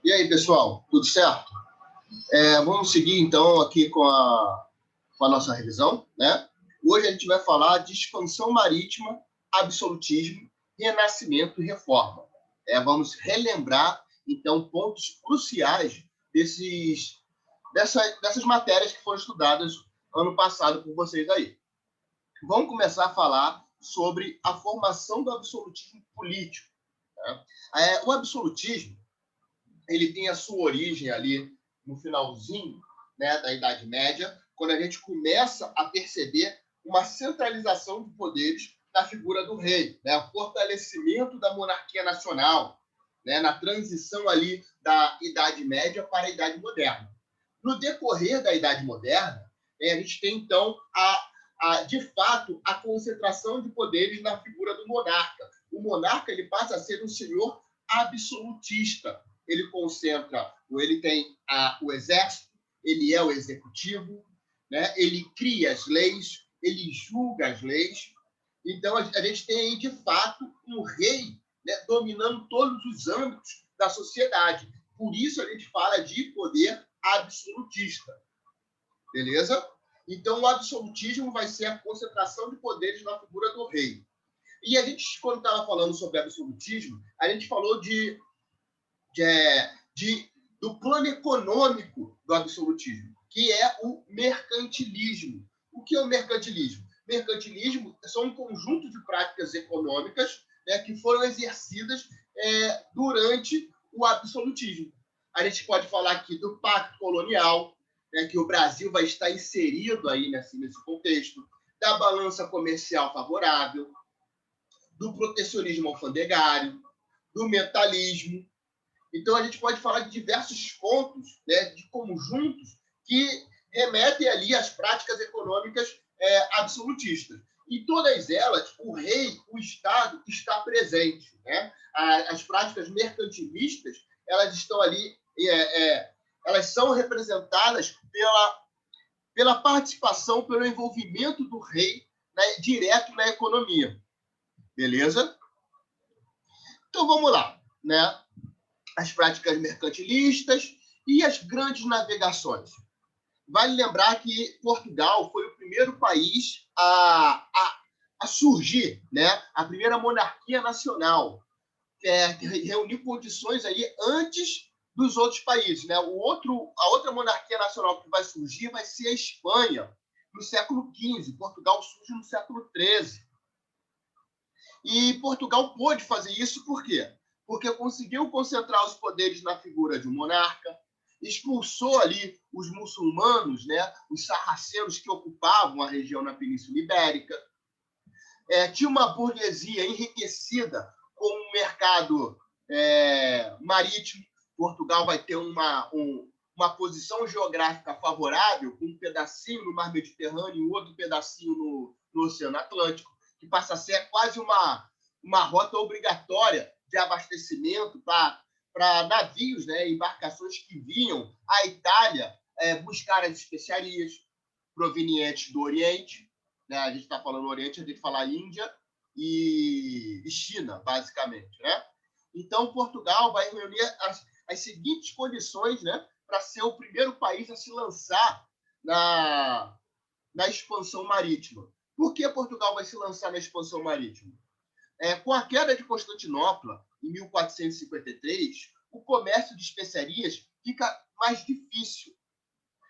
E aí, pessoal, tudo certo? Vamos seguir, então, aqui com a nossa revisão, né? Hoje a gente vai falar de expansão marítima, absolutismo, renascimento e reforma. Vamos relembrar, então, pontos cruciais dessas matérias que foram estudadas ano passado por vocês aí. Vamos começar a falar sobre a formação do absolutismo político. Né? O absolutismo ele tem a sua origem ali no finalzinho, né, da Idade Média, quando a gente começa a perceber uma centralização de poderes na figura do rei, né, o fortalecimento da monarquia nacional, né, na transição ali da Idade Média para a Idade Moderna. No decorrer da Idade Moderna, a gente tem, então, de fato, a concentração de poderes na figura do monarca. O monarca ele passa a ser um senhor absolutista. Ele concentra, ele tem o exército, ele é o executivo, né? Ele cria as leis, ele julga as leis. Então, a gente tem aí, de fato, um rei, né, dominando todos os âmbitos da sociedade. Por isso, a gente fala de poder absolutista. Beleza? Então, o absolutismo vai ser a concentração de poderes na figura do rei. E a gente, quando estava falando sobre absolutismo, a gente falou do plano econômico do absolutismo, que é o mercantilismo. O que é o mercantilismo? Mercantilismo são um conjunto de práticas econômicas, né, que foram exercidas durante o absolutismo. A gente pode falar aqui do pacto colonial, né, que o Brasil vai estar inserido aí nesse contexto, da balança comercial favorável, do protecionismo alfandegário, do mentalismo. Então, a gente pode falar de diversos pontos, né, de conjuntos que remetem ali às práticas econômicas absolutistas. Em todas elas, o rei, o Estado, está presente. Né? As práticas mercantilistas, elas estão ali, elas são representadas pela participação, pelo envolvimento do rei, né, direto na economia. Beleza? Então, vamos lá. Né? As práticas mercantilistas e as grandes navegações. Vale lembrar que Portugal foi o primeiro país a surgir, né? A primeira monarquia nacional, que reuniu condições aí antes dos outros países. Né? A outra monarquia nacional que vai surgir vai ser a Espanha, no século XV. Portugal surge no século XIII. E Portugal pôde fazer isso por quê? Porque conseguiu concentrar os poderes na figura de um monarca, expulsou ali os muçulmanos, né, os sarracenos que ocupavam a região na Península Ibérica, tinha uma burguesia enriquecida com um mercado marítimo. Portugal vai ter uma posição geográfica favorável, com um pedacinho no Mar Mediterrâneo e outro pedacinho no Oceano Atlântico, que passa a ser quase uma rota obrigatória de abastecimento para navios, né, embarcações que vinham à Itália buscar as especiarias provenientes do Oriente. Né? A gente está falando Oriente, a gente fala Índia e China, basicamente. Né? Então, Portugal vai reunir as seguintes condições, né, para ser o primeiro país a se lançar na expansão marítima. Por que Portugal vai se lançar na expansão marítima? Com a queda de Constantinopla, em 1453, o comércio de especiarias fica mais difícil.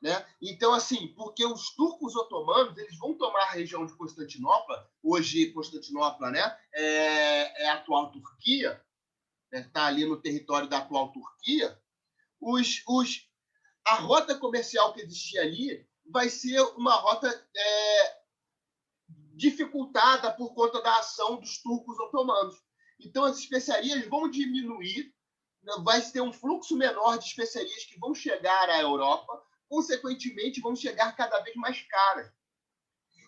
Né? Então, assim, porque os turcos otomanos eles vão tomar a região de Constantinopla, hoje Constantinopla, né, é a atual Turquia, está, né, ali no território da atual Turquia, a rota comercial que existia ali vai ser uma rota dificultada por conta da ação dos turcos otomanos. Então, as especiarias vão diminuir, vai ter um fluxo menor de especiarias que vão chegar à Europa, consequentemente, vão chegar cada vez mais caras.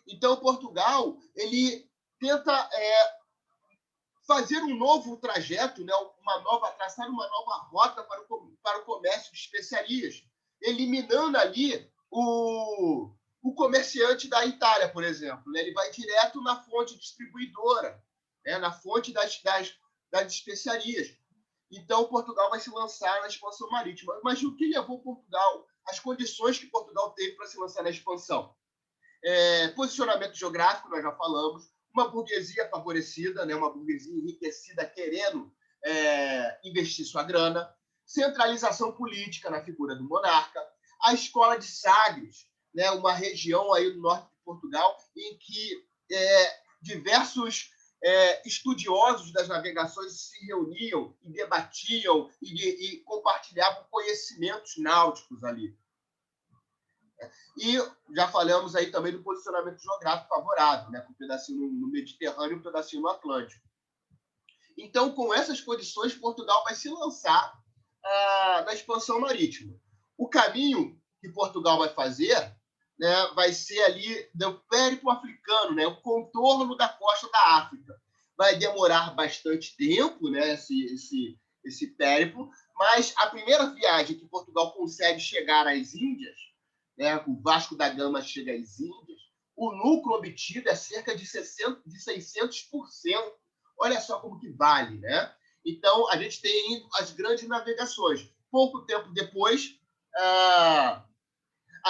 Então, Portugal ele tenta fazer um novo trajeto, né, traçar uma nova rota para o comércio de especiarias, eliminando ali o comerciante da Itália, por exemplo. Né? Ele vai direto na fonte distribuidora, né, na fonte das especiarias. Então, Portugal vai se lançar na expansão marítima. Mas o que levou Portugal, as condições que Portugal teve para se lançar na expansão? Posicionamento geográfico, nós já falamos, uma burguesia favorecida, né, uma burguesia enriquecida querendo investir sua grana, centralização política na figura do monarca, a escola de Sagres, né, uma região aí do norte de Portugal em que diversos estudiosos das navegações se reuniam e debatiam e compartilhavam conhecimentos náuticos ali. E já falamos aí também do posicionamento geográfico favorável, né, com um pedacinho no Mediterrâneo e um pedacinho no Atlântico. Então, com essas condições, Portugal vai se lançar na expansão marítima. O caminho que Portugal vai fazer, né, vai ser ali do périplo africano, né, o contorno da costa da África. Vai demorar bastante tempo, né, esse périplo, mas a primeira viagem que Portugal consegue chegar às Índias, né, o Vasco da Gama chega às Índias, o lucro obtido é cerca de 600%. Olha só como que vale, né? Então, a gente tem as grandes navegações. Pouco tempo depois, a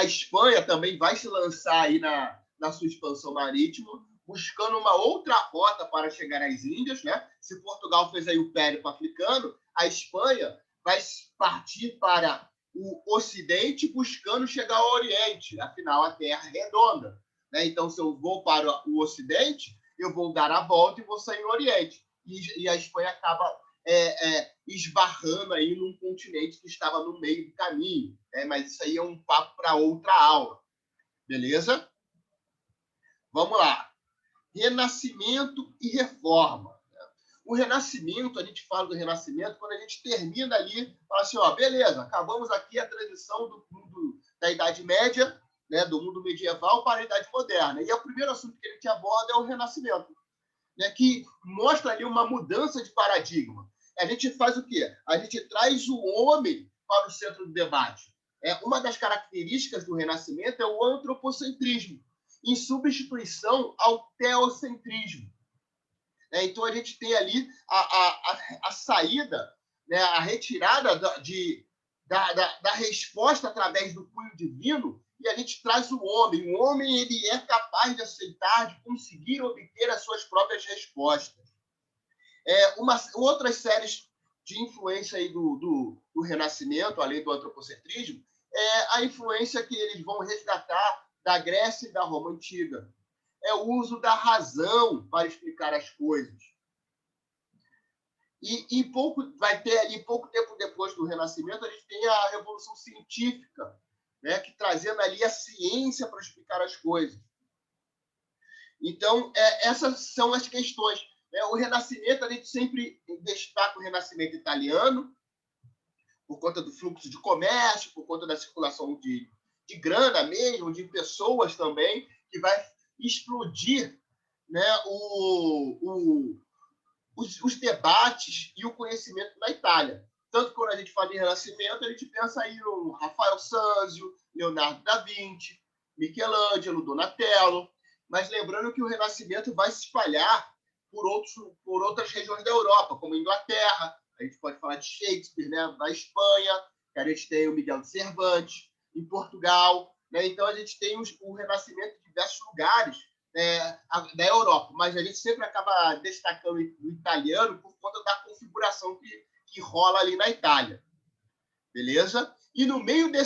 Espanha também vai se lançar aí na sua expansão marítima, buscando uma outra rota para chegar às Índias, né? Se Portugal fez aí o périplo africano, a Espanha vai partir para o Ocidente buscando chegar ao Oriente. Afinal, a Terra é redonda, né? Então, se eu vou para o Ocidente, eu vou dar a volta e vou sair no Oriente. E a Espanha acaba esbarrando aí num continente que estava no meio do caminho. Mas isso aí é um papo para outra aula. Beleza? Vamos lá. Renascimento e reforma. O Renascimento, a gente fala do Renascimento quando a gente termina ali, fala assim, ó, beleza, acabamos aqui a transição do mundo da Idade Média, né, do mundo medieval para a Idade Moderna. E o primeiro assunto que a gente aborda é o Renascimento, né, que mostra ali uma mudança de paradigma. A gente faz o quê? A gente traz o homem para o centro do debate. Uma das características do Renascimento é o antropocentrismo, em substituição ao teocentrismo. Então, a gente tem ali a saída, né, a retirada da resposta através do cunho divino, e a gente traz o homem. O homem ele é capaz de aceitar, de conseguir obter as suas próprias respostas. Outras séries de influência aí do Renascimento, além do antropocentrismo, é a influência que eles vão resgatar da Grécia e da Roma Antiga. É o uso da razão para explicar as coisas. Vai ter ali, pouco tempo depois do Renascimento, a gente tem a Revolução Científica, né, que trazendo ali a ciência para explicar as coisas. Então, essas são as questões. O Renascimento, a gente sempre destaca o Renascimento italiano, por conta do fluxo de comércio, por conta da circulação de grana mesmo, de pessoas também, que vai explodir, né, os debates e o conhecimento na Itália. Tanto que quando a gente fala em Renascimento, a gente pensa aí no Rafael Sanzio, Leonardo da Vinci, Michelangelo, Donatello, mas lembrando que o Renascimento vai se espalhar por outras regiões da Europa, como a Inglaterra, a gente pode falar de Shakespeare, né, da Espanha, que a gente tem o Miguel de Cervantes, em Portugal, né? Então a gente tem o Renascimento em diversos lugares da Europa, mas a gente sempre acaba destacando o italiano por conta da configuração que rola ali na Itália. Beleza? E no meio da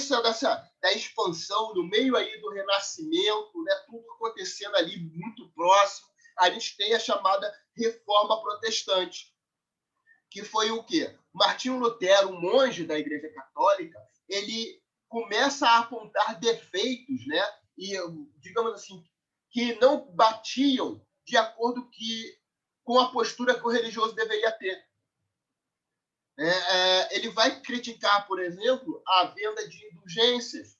expansão, no meio aí do Renascimento, né, tudo acontecendo ali muito próximo, a gente tem a chamada Reforma Protestante, que foi o quê? Martinho Lutero, um monge da Igreja Católica, ele começa a apontar defeitos, né? E, digamos assim, que não batiam de acordo com a postura que o religioso deveria ter. Ele vai criticar, por exemplo, a venda de indulgências,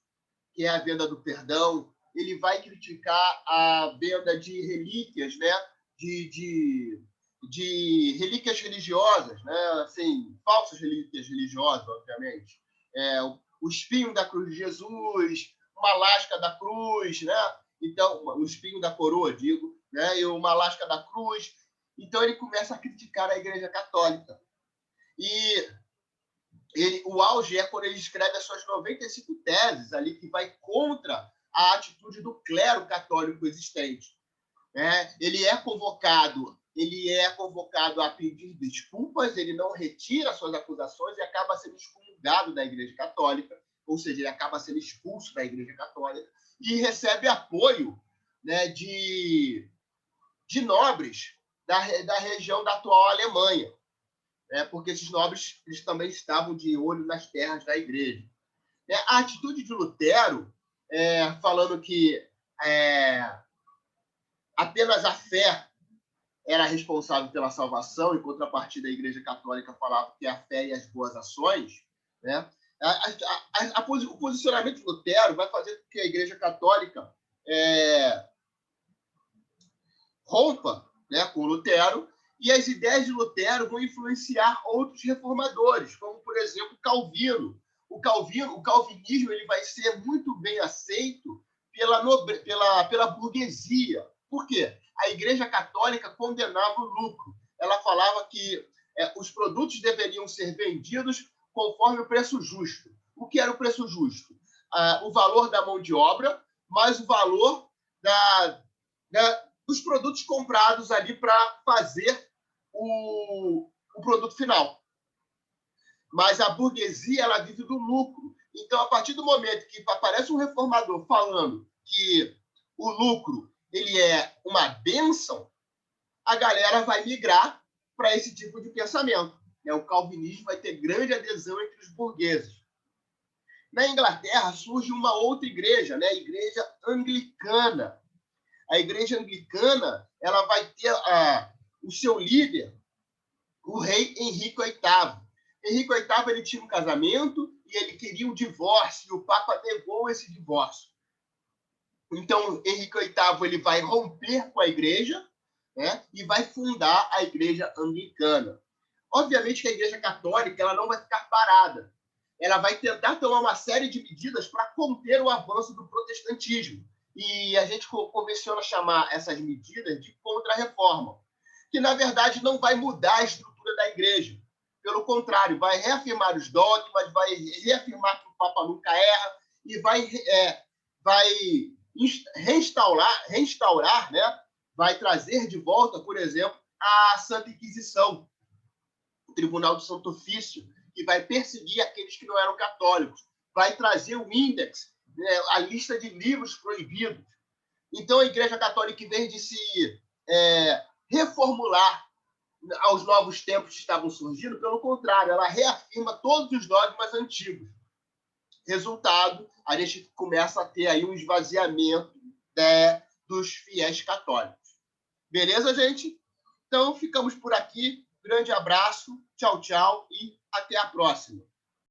que é a venda do perdão. Ele vai criticar a venda de relíquias, né? de relíquias religiosas, né? Assim, falsas relíquias religiosas, obviamente. O espinho da cruz de Jesus, uma lasca da cruz, né? Então, o espinho da coroa, digo, né? E uma lasca da cruz. Então, ele começa a criticar a Igreja Católica. E o auge é quando ele escreve as suas 95 teses ali, que vai contra a atitude do clero católico existente. Ele é convocado a pedir desculpas, ele não retira suas acusações e acaba sendo excomungado da Igreja Católica, ou seja, ele acaba sendo expulso da Igreja Católica e recebe apoio, né, de nobres da região da atual Alemanha, porque esses nobres eles também estavam de olho nas terras da Igreja. A atitude de Lutero, falando que apenas a fé era responsável pela salvação, em contrapartida a Igreja Católica falava que a fé e as boas ações, né? O posicionamento de Lutero vai fazer com que a Igreja Católica rompa, né, com Lutero, e as ideias de Lutero vão influenciar outros reformadores, como, por exemplo, Calvino. O calvinismo ele vai ser muito bem aceito pela burguesia. Por quê? A Igreja Católica condenava o lucro. Ela falava que os produtos deveriam ser vendidos conforme o preço justo. O que era o preço justo? O valor da mão de obra, mais o valor dos produtos comprados ali para fazer o produto final. Mas a burguesia ela vive do lucro. Então, a partir do momento que aparece um reformador falando que o lucro ele é uma bênção, a galera vai migrar para esse tipo de pensamento. O calvinismo vai ter grande adesão entre os burgueses. Na Inglaterra surge uma outra igreja, né? A Igreja Anglicana. A Igreja Anglicana ela vai ter o seu líder, o rei Henrique VIII. Henrique VIII ele tinha um casamento e ele queria um divórcio, e o Papa negou esse divórcio. Então, Henrique VIII ele vai romper com a igreja, né, e vai fundar a Igreja Anglicana. Obviamente que a Igreja Católica ela não vai ficar parada. Ela vai tentar tomar uma série de medidas para conter o avanço do protestantismo. E a gente convenciona chamar essas medidas de contra-reforma, que, na verdade, não vai mudar a estrutura da igreja. Pelo contrário, vai reafirmar os dogmas, vai reafirmar que o Papa nunca erra e vai restaurar, né? Vai trazer de volta, por exemplo, a Santa Inquisição, o Tribunal do Santo Ofício, que vai perseguir aqueles que não eram católicos, vai trazer o índex, né, a lista de livros proibidos. Então, a Igreja Católica, em vez de se reformular aos novos tempos que estavam surgindo, pelo contrário, ela reafirma todos os dogmas antigos. Resultado, a gente começa a ter aí um esvaziamento dos fiéis católicos. Beleza, gente? Então, ficamos por aqui. Grande abraço, tchau, tchau e até a próxima.